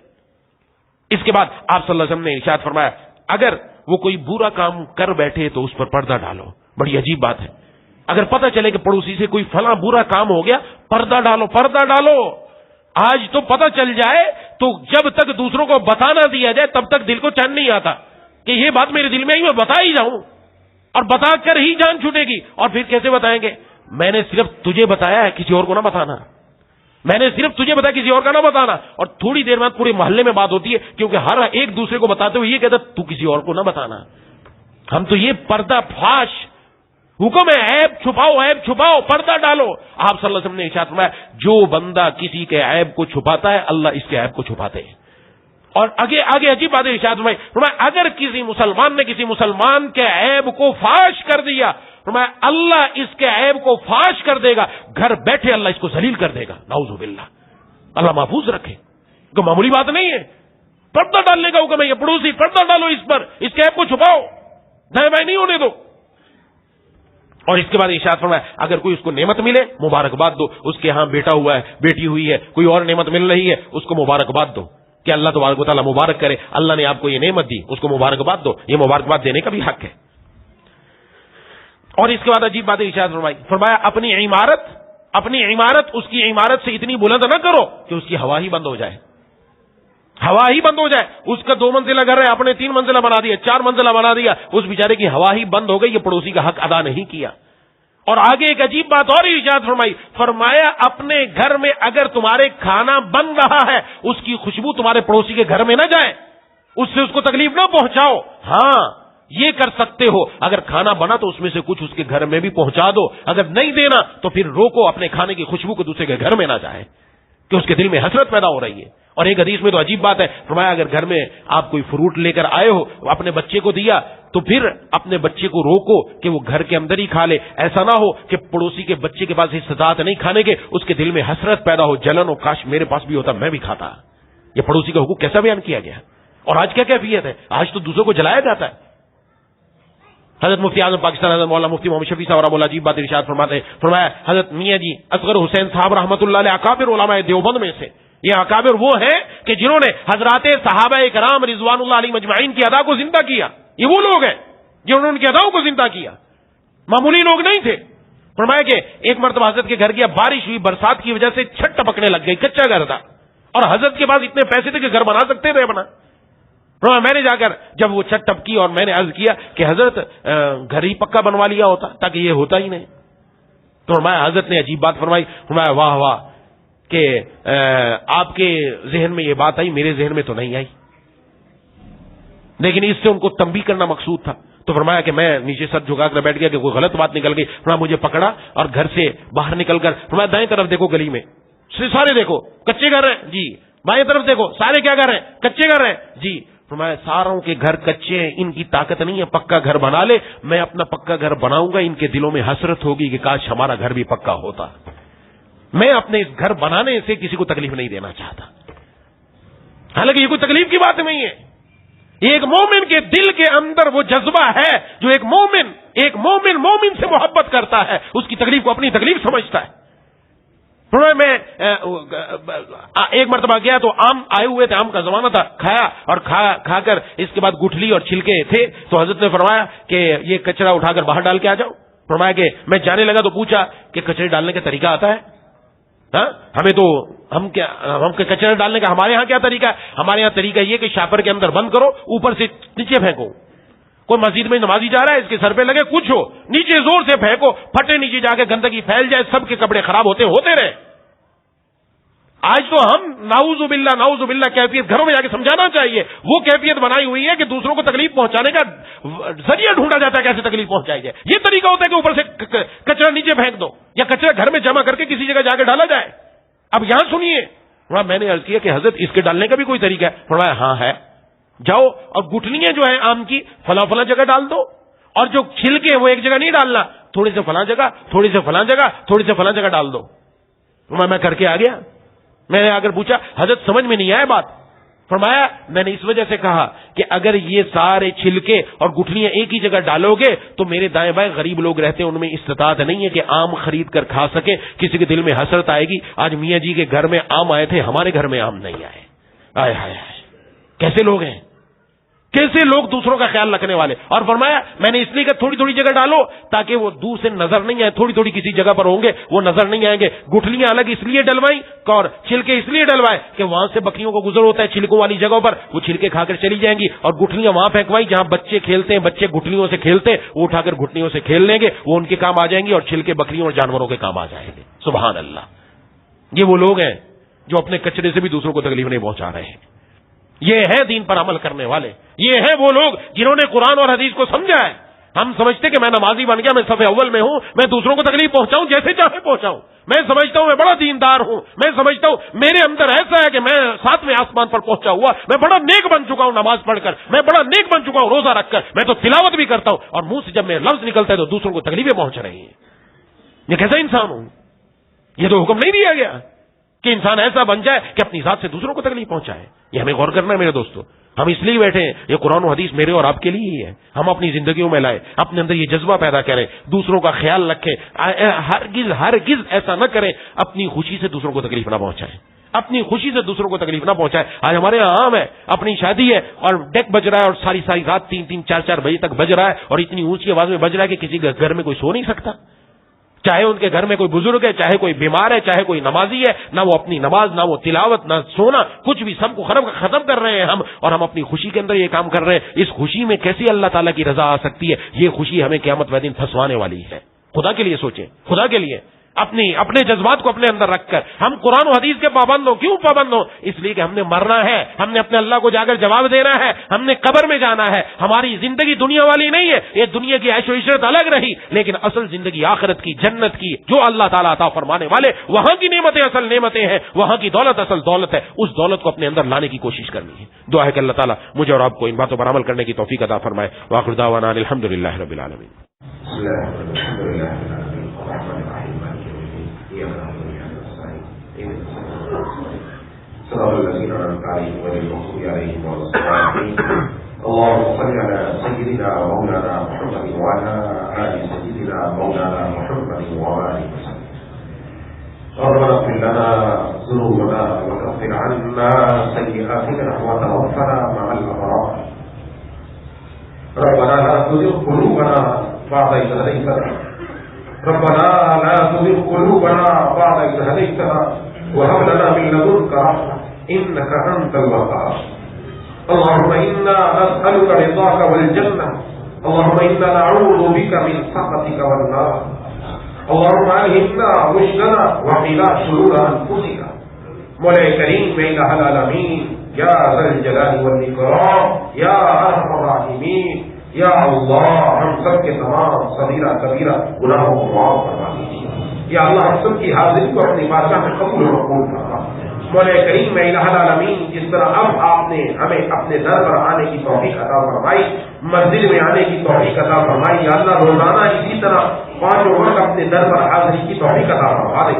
اس کے بعد آپ صلی اللہ علیہ وسلم نے ارشاد فرمایا اگر وہ کوئی برا کام کر بیٹھے تو اس پر پردہ ڈالو. بڑی عجیب بات ہے، اگر پتہ چلے کہ پڑوسی سے کوئی فلاں برا کام ہو گیا، پردہ ڈالو، پردہ ڈالو. آج تو پتہ چل جائے تو جب تک دوسروں کو بتا نہ دیا جائے تب تک دل کو چین نہیں آتا کہ یہ بات میرے دل میں ہی، میں بتا ہی جاؤں، اور بتا کر ہی جان چھوٹے گی. اور پھر کیسے بتائیں گے؟ میں نے صرف تجھے بتایا ہے، کسی اور کو نہ بتانا. میں نے صرف تجھے بتایا، کسی اور کا نہ بتانا. اور تھوڑی دیر بعد پورے محلے میں بات ہوتی ہے، کیونکہ ہر ایک دوسرے کو بتاتے ہوئے یہ کہتا تو کسی اور کو نہ بتانا. ہم تو یہ پردہ فاش حکم ہے عیب چھپاؤ، پردہ ڈالو. آپ صلی اللہ علیہ وسلم نے ارشاد فرمایا جو بندہ کسی کے عیب کو چھپاتا ہے اللہ اس کے عیب کو چھپاتے ہیں. اور آگے عجیب بات ارشاد فرمایا اگر کسی مسلمان نے کسی مسلمان کے عیب کو فاش کر دیا فرمایا اللہ اس کے عیب کو فاش کر دے گا، گھر بیٹھے اللہ اس کو ذلیل کر دے گا. نعوذ باللہ، اللہ محفوظ رکھے. تو معمولی بات نہیں ہے. پردہ ڈالنے کا حکم ہے. یہ پڑوسی پردہ ڈالو اس پر، اس کے عیب کو چھپاؤ، دائیں بائیں نہیں ہونے دو. اور اس کے بعد ارشاد فرمایا اگر کوئی اس کو نعمت ملے مبارکباد دو. اس کے ہاں بیٹا ہوا ہے، بیٹی ہوئی ہے، کوئی اور نعمت مل رہی ہے، اس کو مبارکباد دو کہ اللہ تبارک و تعالیٰ مبارک کرے، اللہ نے آپ کو یہ نعمت دی، اس کو مبارکباد دو. یہ مبارکباد دینے کا بھی حق ہے. اور اس کے بعد عجیب بات ارشاد فرمایا اپنی عمارت اس کی عمارت سے اتنی بلند نہ کرو کہ اس کی ہوا ہی بند ہو جائے. ہوا ہی بند ہو جائے. اس کا 2 منزلہ گھر ہے، اپنے 3 منزلہ بنا دیا، 4 منزلہ بنا دیا، اس بیچارے کی ہوا ہی بند ہو گئی. یہ پڑوسی کا حق ادا نہیں کیا. اور آگے ایک عجیب بات اور ارشاد فرمایا اپنے گھر میں اگر تمہارے کھانا بن رہا ہے اس کی خوشبو تمہارے پڑوسی کے گھر میں نہ جائے، اس سے اس کو تکلیف نہ پہنچاؤ. ہاں یہ کر سکتے ہو، اگر کھانا بنا تو اس میں سے کچھ اس کے گھر میں بھی پہنچا دو. اگر نہیں دینا تو پھر روکو اپنے کھانے کی خوشبو کو دوسرے کے گھر میں نہ جائے کہ اس کے دل میں حسرت پیدا ہو رہی ہے. اور ایک حدیث میں تو عجیب بات ہے فرمایا اگر گھر میں آپ کوئی فروٹ لے کر آئے ہو اپنے بچے کو دیا تو پھر اپنے بچے کو روکو کہ وہ گھر کے اندر ہی کھا لے. ایسا نہ ہو کہ پڑوسی کے بچے کے پاس استطاعت نہیں کھانے کے، اس کے دل میں حسرت پیدا ہو، جلن ہو، کاش میرے پاس بھی ہوتا میں بھی کھاتا. یہ پڑوسی کا حقوق کیسا بیان کیا گیا. اور آج کیا کیفیت ہے، آج تو دوسروں کو جلایا جاتا ہے. حضرت مفتی اعظم پاکستان حضرت مولانا مفتی محمد شفیع صاحب رحمۃ اللہ عجیب بات ارشاد فرماتے ہیں فرمایا حضرت میاں جی اصغر حسین صاحب رحمۃ اللہ علیہ اکابر علماء دیوبند میں سے. یہ اکابر وہ ہیں کہ جنہوں نے حضرات صحابہ کرام رضوان اللہ علیہ مجمعین کی ادا کو زندہ کیا. یہ وہ لوگ ہیں جنہوں نے ان کی اداؤں کو زندہ کیا، معمولی لوگ نہیں تھے. فرمایا کہ ایک مرتبہ حضرت کے گھر گیا، بارش ہوئی، برسات کی وجہ سے چھت ٹپکنے لگ گئی، کچا گھر تھا اور حضرت کے پاس اتنے پیسے تھے کہ گھر بنا سکتے تھے اپنا. میں نے جا کر جب وہ چھت ٹپکی اور میں نے عرض کیا کہ حضرت گھر ہی پکا بنوا لیا ہوتا تاکہ یہ ہوتا ہی نہیں. تو فرمایا حضرت نے عجیب بات فرمائی فرمایا واہ واہ کہ آپ کے ذہن میں یہ بات آئی، میرے ذہن میں تو نہیں آئی، لیکن اس سے ان کو تنبیہ کرنا مقصود تھا. تو فرمایا کہ میں نیچے سر جھکا کر بیٹھ گیا کہ کوئی غلط بات نکل گئی. فرمایا مجھے پکڑا اور گھر سے باہر نکل کر فرمایا دائیں طرف دیکھو گلی میں سارے دیکھو کچے گھر ہیں جی، بائیں طرف دیکھو سارے کیا گھر ہیں کچے گھر ہیں جی. فرمایا ساروں کے گھر کچے ہیں، ان کی طاقت نہیں ہے پکا گھر بنا لے، میں اپنا پکا گھر بناؤں گا. ان کے دلوں میں حسرت ہوگی کہ کاش ہمارا گھر بھی پکا ہوتا. میں اپنے اس گھر بنانے سے کسی کو تکلیف نہیں دینا چاہتا. حالانکہ یہ کوئی تکلیف کی بات نہیں ہے. ایک مومن کے دل کے اندر وہ جذبہ ہے جو ایک مومن سے محبت کرتا ہے، اس کی تکلیف کو اپنی تکلیف سمجھتا ہے. میں ایک مرتبہ گیا تو آم آئے ہوئے تھے، آم کا زمانہ تھا، کھایا اور کھا کر اس کے بعد گٹھلی اور چھلکے تھے. تو حضرت نے فرمایا کہ یہ کچرا اٹھا کر باہر ڈال کے آ جاؤ. فرمایا کہ میں جانے لگا تو پوچھا کہ کچرے ڈالنے کا طریقہ آتا ہے؟ ہاں ہمیں تو ہم کچرے ڈالنے کا ہمارے ہاں کیا طریقہ ہے؟ ہمارے ہاں طریقہ یہ کہ شاپر کے اندر بند کرو، اوپر سے نیچے پھینکو. کوئی مسجد میں نمازی جا رہا ہے، اس کے سر پہ لگے کچھ ہو، نیچے زور سے پھینکو، پھٹے نیچے جا کے گندگی پھیل جائے، سب کے کپڑے خراب ہوتے رہے. آج تو ہم نعوذ باللہ کیفیت گھروں میں جا کے سمجھانا چاہیے. وہ کیفیت بنائی ہوئی ہے کہ دوسروں کو تکلیف پہنچانے کا ذریعہ ڈھونڈا جاتا ہے کیسے تکلیف پہنچائی جائے. یہ طریقہ ہوتا ہے کہ اوپر سے کچرا نیچے پھینک دو یا کچرا گھر میں جمع کر کے کسی جگہ جا کے ڈالا جائے. اب یہاں سنیے، میں نے عرض کیا کہ حضرت اس کے ڈالنے کا بھی کوئی طریقہ ہے؟ فرمایا ہاں ہے. جاؤ اور گٹھلیاں جو ہیں آم کی فلاں جگہ ڈال دو، اور جو چھلکے وہ ایک جگہ نہیں ڈالنا، تھوڑی سے فلاں جگہ، تھوڑی سے فلاں جگہ، تھوڑی سے فلاں جگہ ڈال دو. میں کر کے آ گیا. میں نے آ کر پوچھا حضرت سمجھ میں نہیں آیا بات؟ فرمایا میں نے اس وجہ سے کہا کہ اگر یہ سارے چھلکے اور گٹھلیاں ایک ہی جگہ ڈالو گے تو میرے دائیں بائیں غریب لوگ رہتے ہیں، ان میں استطاعت نہیں ہے کہ آم خرید کر کھا سکے. کسی کے دل میں حسرت آئے گی. آج میاں جی کے گھر میں آم آئے تھے، ہمارے گھر میں آم نہیں آئے. آئے ہائے کیسے لوگ ہیں، کیسے لوگ دوسروں کا خیال رکھنے والے. اور فرمایا میں نے اس لیے کہ تھوڑی تھوڑی جگہ ڈالو تاکہ وہ دور سے نظر نہیں آئے، تھوڑی تھوڑی کسی جگہ پر ہوں گے وہ نظر نہیں آئیں گے. گٹھلیاں الگ اس لیے ڈلوائی اور چھلکے اس لیے ڈلوائے کہ وہاں سے بکریوں کو گزر ہوتا ہے چھلکوں والی جگہوں پر، وہ چھلکے کھا کر چلی جائیں گی. اور گٹھلیاں وہاں پھینکوائی جہاں بچے کھیلتے ہیں، بچے گٹھلیوں سے کھیلتے ہیں، وہ اٹھا کر گٹھلیوں سے کھیل لیں گے، وہ ان کے کام آ جائیں گی، اور چھلکے بکریوں اور جانوروں کے کام آ جائیں گے. سبحان اللہ. یہ وہ لوگ ہیں جو اپنے کچرے سے بھی دوسروں کو تکلیف نہیں پہنچا رہے ہیں. یہ ہے دین پر عمل کرنے والے. یہ ہیں وہ لوگ جنہوں نے قرآن اور حدیث کو سمجھا ہے. ہم سمجھتے کہ میں نمازی بن گیا، میں صف اول میں ہوں، میں دوسروں کو تکلیف پہنچاؤں جیسے چاہے پہنچاؤں، میں سمجھتا ہوں میں بڑا دیندار ہوں، میں سمجھتا ہوں میرے اندر ایسا ہے کہ میں 7ویں آسمان پر پہنچا ہوا، میں بڑا نیک بن چکا ہوں نماز پڑھ کر، میں بڑا نیک بن چکا ہوں روزہ رکھ کر، میں تو تلاوت بھی کرتا ہوں، اور منہ سے جب میرے لفظ نکلتا ہے تو دوسروں کو تکلیفیں پہنچ رہی ہیں۔ یہ کیسا انسان ہوں؟ یہ تو حکم نہیں دیا گیا کہ انسان ایسا بن جائے کہ اپنی ذات سے دوسروں کو تکلیف پہنچائے۔ یہ ہمیں غور کرنا ہے میرے دوستو، ہم اس لیے بیٹھے ہیں، یہ قرآن و حدیث میرے اور آپ کے لیے ہی ہے، ہم اپنی زندگیوں میں لائیں، اپنے اندر یہ جذبہ پیدا کریں، دوسروں کا خیال رکھیں، ہرگز ایسا نہ کریں اپنی خوشی سے دوسروں کو تکلیف نہ پہنچائیں، اپنی خوشی سے دوسروں کو تکلیف نہ پہنچائے۔ آج ہمارے یہاں عام ہے، اپنی شادی ہے اور ڈیک بج رہا ہے اور ساری رات 3-3 4-4 بجے تک بج رہا ہے، اور اتنی اونچی آواز میں بج رہا ہے کہ کسی کے گھر میں کوئی سو نہیں سکتا، چاہے ان کے گھر میں کوئی بزرگ ہے، چاہے کوئی بیمار ہے، چاہے کوئی نمازی ہے، نہ وہ اپنی نماز، نہ وہ تلاوت، نہ سونا، کچھ بھی، سب کو ختم کر رہے ہیں ہم، اور ہم اپنی خوشی کے اندر یہ کام کر رہے ہیں۔ اس خوشی میں کیسی اللہ تعالیٰ کی رضا آ سکتی ہے؟ یہ خوشی ہمیں قیامت والے دن پھنسوانے والی ہے۔ خدا کے لیے سوچیں، خدا کے لیے اپنے جذبات کو اپنے اندر رکھ کر ہم قرآن و حدیث کے پابند ہوں۔ کیوں پابند ہوں؟ اس لیے کہ ہم نے مرنا ہے، ہم نے اپنے اللہ کو جا کر جواب دینا ہے، ہم نے قبر میں جانا ہے۔ ہماری زندگی دنیا والی نہیں ہے، یہ دنیا کی عیش و عشرت الگ رہی، لیکن اصل زندگی آخرت کی، جنت کی، جو اللہ تعالیٰ عطا فرمانے والے، وہاں کی نعمتیں اصل نعمتیں ہیں، وہاں کی دولت اصل دولت ہے۔ اس دولت کو اپنے اندر لانے کی کوشش کرنی ہے۔ دعا ہے کہ اللہ تعالیٰ مجھے اور آپ کو ان باتوں پر عمل کرنے کی توفیق عطا فرمائے۔ وآخر دعوانا الحمدللہ رب العالمین۔ اللهم صل على سيدنا ومولانا محمد وعلى آل سيدنا مولانا محمد وآله وسلم. ربنا اغفر لنا ذنوبنا وكفر عنا سيئاتنا وتوفنا مع الأبرار. ربنا لا تزغ قلوبنا بعد إذ هديتنا. ربنا لا تزغ قلوبنا بعد إذ هديتنا وهب لنا من لدنك رحمة إنك أنت الوهاب. اللهم إنا نسألك رضاك والجنة. اللهم إنا نعوذ بك من سخطك والنار. اللهم ألهمنا رشدنا وقنا شرور أنفسنا. مولا کریم الہ العالمین، یا ذا الجلال والإکرام، یا ارحم الراحمین، یا اللہ ہم سب کے تمام صغیرہ کبیرہ گناہوں کو معاف فرما دیجیے۔ یا اللہ ہم سب کی حاضری کو اپنی بارگاہ میں قبول و مقبول فرما۔ مولا کریم الہ العالمین، جس طرح اب آپ نے ہمیں اپنے در پر آنے کی توفیق عطا فرمائی، مسجد میں آنے کی توفیق عطا فرمائی، یا اللہ روزانہ اسی طرح 5 وقت اپنے در پر حاضری کی توفیق عطا فرما دے۔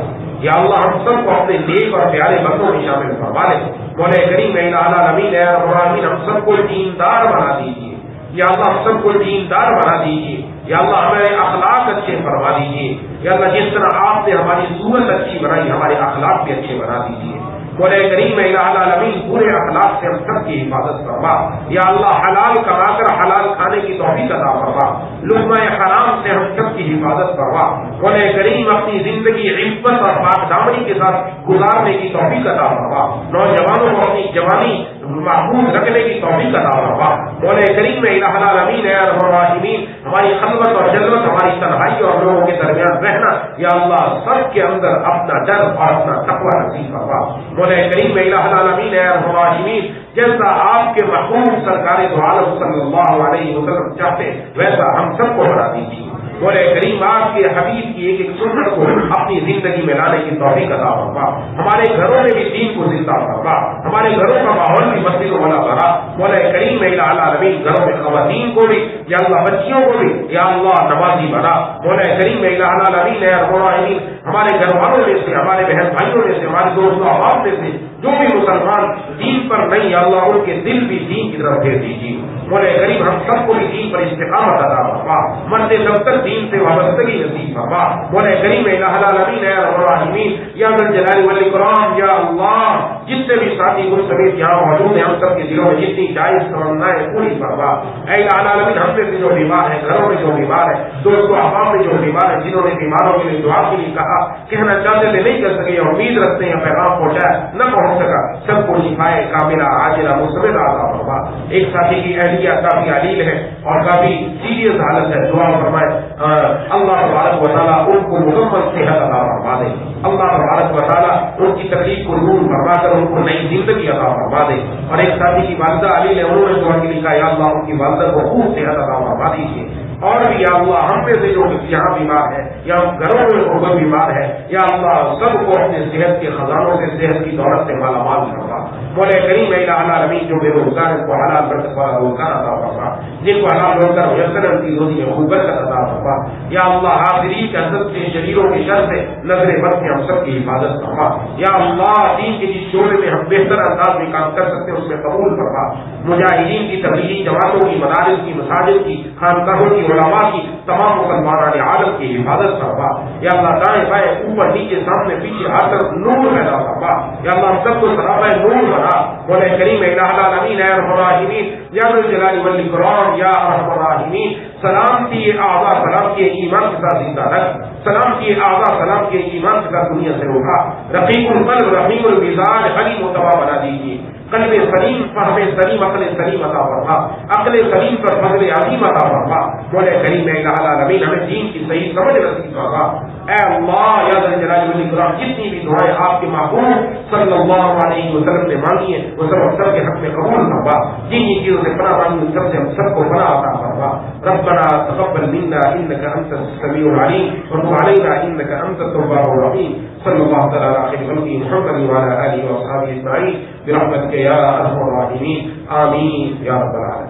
یا اللہ ہم سب کو اپنے نیک اور پیارے بندوں میں شامل فرما دے۔ مولا کریم الہ العالمین، اے رب العالمین، ہم سب کو دیندار بنا دیجیے۔ یا اللہ ہم سب کو دیندار بنا دیجیے۔ یا اللہ ہمارے اخلاق اچھے فرما دیجیے۔ یا اللہ جس طرح آپ نے ہماری صورت اچھی بنائی، ہمارے اخلاق بھی اچھے بنا دیجیے۔ مولا کریم الہ العالمین، پورے اخلاق سے ہم سب کی حفاظت فرما۔ یا اللہ حلال کما کر حلال کھانے کی توفیق عطا فرما۔ لقمہ حرام سے ہم سب کی حفاظت فرما۔ مولا کریم اپنی زندگی عفت اور پاک دامنی کے ساتھ گزارنے کی توفیق عطا فرما۔ نوجوانوں کو اپنی جوانی محفوظ رکھنے کی توفیق عطا فرما۔ مولا کریم الہ العالمین، اے ارحم الراحمین، ہماری خلوت اور جلوت، ہماری تنہائی اور لوگوں کے درمیان رہنا، یا اللہ سب کے اندر اپنا ڈر اور اپنا تقوی نصیب فرما۔ مولا کریم الہ العالمین، اے ارحم الراحمین، جیسا آپ کے محبوب سرکار دو عالم صلی اللہ علیہ وسلم چاہتے ویسا ہم سب کو بنا دیجیے۔ مولا کریم آپ کے حبیب کی ایک سنت کو اپنی زندگی میں لانے کی توفیق عطا فرما۔ ہمارے گھروں میں بھی دین کو زندہ فرما۔ ہمارے گھروں کا ماحول بھی مسجد والا بنا۔ مولا کریم الہ العالمین، گھروں میں خواتین کو بھی، یا اللہ بچیوں کو بھی، یا اللہ نمازی بنا۔ مولا کریم الہ العالمین، اے ارحم الراحمین، ہمارے گھر والوں میں سے، ہمارے بہن بھائیوں میں سے، ہمارے دوستوں احباب میں سے جو بھی مسلمان دین پر نہیں، یا اللہ ان کے دل بھی دین کی طرف پھیر دیجیے۔ مولا کریم ہم سب کو بھی دین پر استقامت عطا فرما۔ مرتے دم تک دین سے وابستگی نصیب فرما۔ مولا کریم الہ العالمین، اے ارحم الراحمین، یا ذا الجلال والاکرام، یا اللہ جتنے بھی ساتھی مجھ سمیت یہاں موجود ہیں، ہم سب کے دلوں میں جتنی جائز تمنائیں پوری فرما۔ اے الہ العالمین، ہم میں سے جو بیمار ہیں، گھروں میں جو بیمار ہیں، دوستوں احباب میں جو بیمار ہیں، جنہوں نے بیماروں کے لیے دعا کے لیے کہا، کہنا چاہتے تھے نہیں کر سکے، امید رکھتے ہیں پیغام پہنچایا نہ پہنچ سکا، سب کو شفائے کاملہ عاجلہ مستمر عطا فرما۔ ایک ساتھی کی اہلیہ کافی علیل ہے اور کافی سیریس حالت ہے، دعا فرمائے اللہ تبارک و تعالیٰ ان کو مکمل صحت عطا فرما دے۔ اللہ تبارک و تعالیٰ ان کی تکلیف کو دور فرما کر ان کو نئی زندگی عطا فرما دے۔ اور ایک ساتھی کی والدہ علیل ہے، انہوں نے دعا کے لیے کہا یا اللہ ان کی والدہ کو خوب صحت عطا فرما دیجیے۔ اور بھی یا اللہ ہم میں سے جو یہاں بیمار ہے یا گھروں میں کوئی بیمار ہے یا اللہ سب کو اپنے صحت کے خزانوں سے صحت کی دولت سے مالا مال کروا. مولا کریم الہ العالمین جو بے روزگار ہے کو حلال برکت والا روزگار عطا فرما, جن کو حلال روزگار میسر ان کی روزی میں خوب برکت عطا فرما. یا اللہ حاضرین کے حسد سے شریروں کی شر سے نظر بد سے ہم سب کی حفاظت فرما. یا اللہ دین کے جس شعبے میں ہم بہتر انداز میں کام کر سکتے ہیں اس میں قبول فرما. مجاہدین کی تبلیغی جماعتوں کی مدارس کی مساجد کی خانقاہوں کی علماء کی تمام مسلمان عالم کی حفاظت فرما. یا اللہ دائیں بائیں اوپر نیچے سامنے پیچھے ہر طرف نور پیدا فرما. یا اللہ ہم سب کو سراپا نور بنا. مولا کریم الہ العالمین اے ارحم الراحمین یا ذو الجلال والاکرام یا ارحم الراحمین. سلامتی اعضاء سلامتی ایمان کے ساتھ زندہ رکھ. سلامتی اعضاء سلامتی ایمان کے ساتھ دنیا سے روکا. رقیق القلب رحیم المزاج حلیم متوا بنا دیجیے. قلب سلیم فہم سلیم عقل سلیم عطا فرما. عقل سلیم پر فضل عظیم عطا فرما. مولا کریم الہ العالمین ہمیں دین کی صحیح سمجھ نصیب فرما. اے اللہ یا ذا الجلال والاکرام جتنی بھی دعائیں آپ کے محبوب صلی اللہ علیہ وسلم نے مانگی ہیں وہ سب کے حق میں قبول فرما. جن چیزوں سے پناہ مانگی ان سب سے ہم سب کو پناہ عطا فرما. ربنا تقبل منا انك انت السميع العليم وتب علينا انك انت التواب الرحيم. صلى الله تعالى على خير خلقه محمد وعلى اله واصحابه اجمعين برحمتك يا ارحم الراحمين. آمين يا رب العالمين.